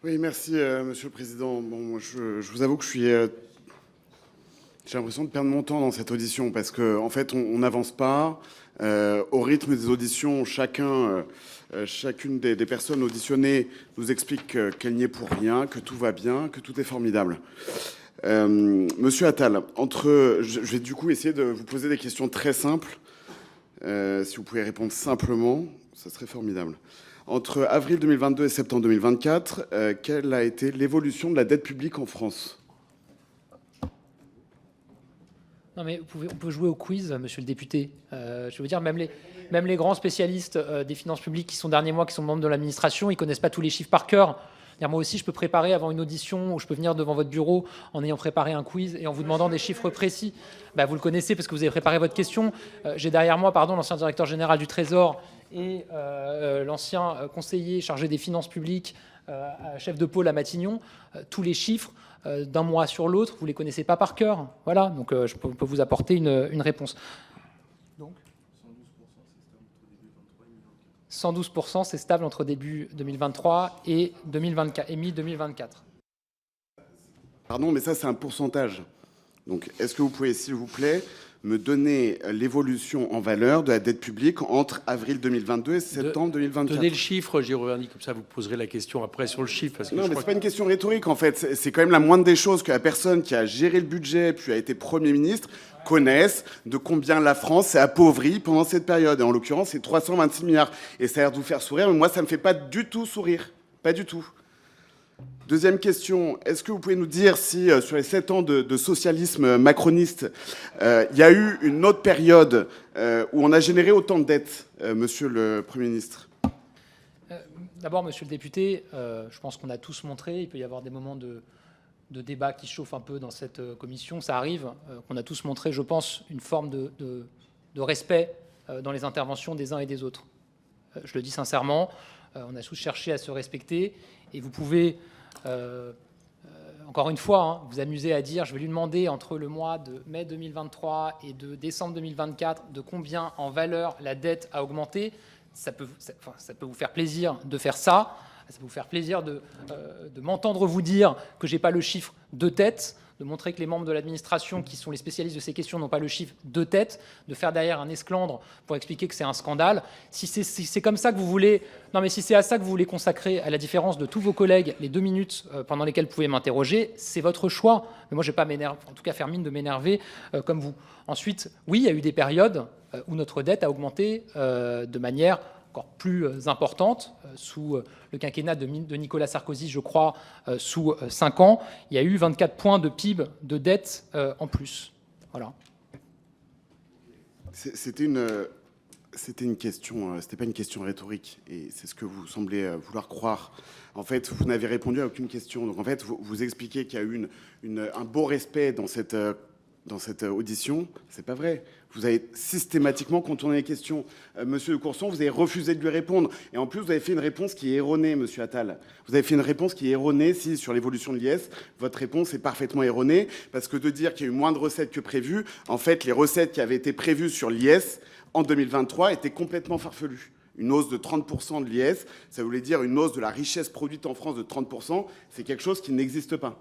Oui, merci, Monsieur le Président. Bon, moi, je vous avoue que j'ai l'impression de perdre mon temps dans cette audition parce qu'en fait, on n'avance pas. Au rythme des auditions, chacune des personnes auditionnées nous explique qu'elle n'y est pour rien, que tout va bien, que tout est formidable. Monsieur Attal, je vais du coup essayer de vous poser des questions très simples. Si vous pouvez répondre simplement, ça serait formidable. Entre avril 2022 et septembre 2024, quelle a été l'évolution de la dette publique en France? Non, mais on peut jouer au quiz, monsieur le député. Je veux dire, même les grands spécialistes des finances publiques qui sont derniers mois, qui sont membres de l'administration, ils connaissent pas tous les chiffres par cœur. Moi aussi, je peux préparer avant une audition ou je peux venir devant votre bureau en ayant préparé un quiz et en vous demandant des chiffres précis. Vous le connaissez parce que vous avez préparé votre question. J'ai derrière moi, l'ancien directeur général du Trésor et l'ancien conseiller chargé des finances publiques, chef de pôle à Matignon. Tous les chiffres d'un mois sur l'autre, vous les connaissez pas par cœur. Voilà, donc je peux vous apporter une réponse. Donc 112%, c'est stable entre début 2023 et mi-2024. Pardon, mais ça, c'est un pourcentage. Donc, est-ce que vous pouvez, s'il vous plaît, me donner l'évolution en valeur de la dette publique entre avril 2022 et septembre 2024? Donnez le chiffre, Giovanni, comme ça vous poserez la question après sur le chiffre. Parce que non, mais c'est pas une question rhétorique, en fait. C'est quand même la moindre des choses que la personne qui a géré le budget puis a été Premier ministre connaisse de combien la France s'est appauvrie pendant cette période. Et en l'occurrence, c'est 326 milliards. Et ça a l'air de vous faire sourire, mais moi, ça me fait pas du tout sourire. Pas du tout. Deuxième question, est-ce que vous pouvez nous dire si sur les 7 ans de socialisme macroniste, il y a eu une autre période où on a généré autant de dettes, monsieur le Premier ministre? D'abord, monsieur le député, je pense qu'on a tous montré, il peut y avoir des moments de débat qui chauffent un peu dans cette commission, ça arrive, qu'on a tous montré, je pense, une forme de respect dans les interventions des uns et des autres. Je le dis sincèrement, on a tous cherché à se respecter et vous pouvez... encore une fois, vous amusez à dire, je vais lui demander entre le mois de mai 2023 et de décembre 2024 de combien en valeur la dette a augmenté. Ça peut vous faire plaisir de faire ça. Ça peut vous faire plaisir de m'entendre vous dire que je n'ai pas le chiffre de tête, de montrer que les membres de l'administration qui sont les spécialistes de ces questions n'ont pas le chiffre de tête, de faire derrière un esclandre pour expliquer que c'est un scandale. Si c'est comme ça que vous voulez, non mais si c'est à ça que vous voulez consacrer, à la différence de tous vos collègues, les 2 minutes pendant lesquelles vous pouvez m'interroger, c'est votre choix. Mais moi, je ne vais pas m'énerver, en tout cas faire mine de m'énerver comme vous. Ensuite, oui, il y a eu des périodes où notre dette a augmenté de manière encore plus importante, sous le quinquennat de Nicolas Sarkozy, je crois, sous 5 ans. Il y a eu 24 points de PIB de dette en plus. Voilà. C'était une question, c'était pas une question rhétorique, et c'est ce que vous semblez vouloir croire. En fait, vous n'avez répondu à aucune question. Donc en fait, vous expliquez qu'il y a eu un beau respect dans cette audition. C'est pas vrai. Vous avez systématiquement contourné les questions. Monsieur de Courson, vous avez refusé de lui répondre. Et en plus, vous avez fait une réponse qui est erronée, monsieur Attal. Vous avez fait une réponse qui est erronée, si, sur l'évolution de l'IS. Votre réponse est parfaitement erronée, parce que de dire qu'il y a eu moins de recettes que prévu, en fait, les recettes qui avaient été prévues sur l'IS en 2023 étaient complètement farfelues. Une hausse de 30% de l'IS, ça voulait dire une hausse de la richesse produite en France de 30%. C'est quelque chose qui n'existe pas.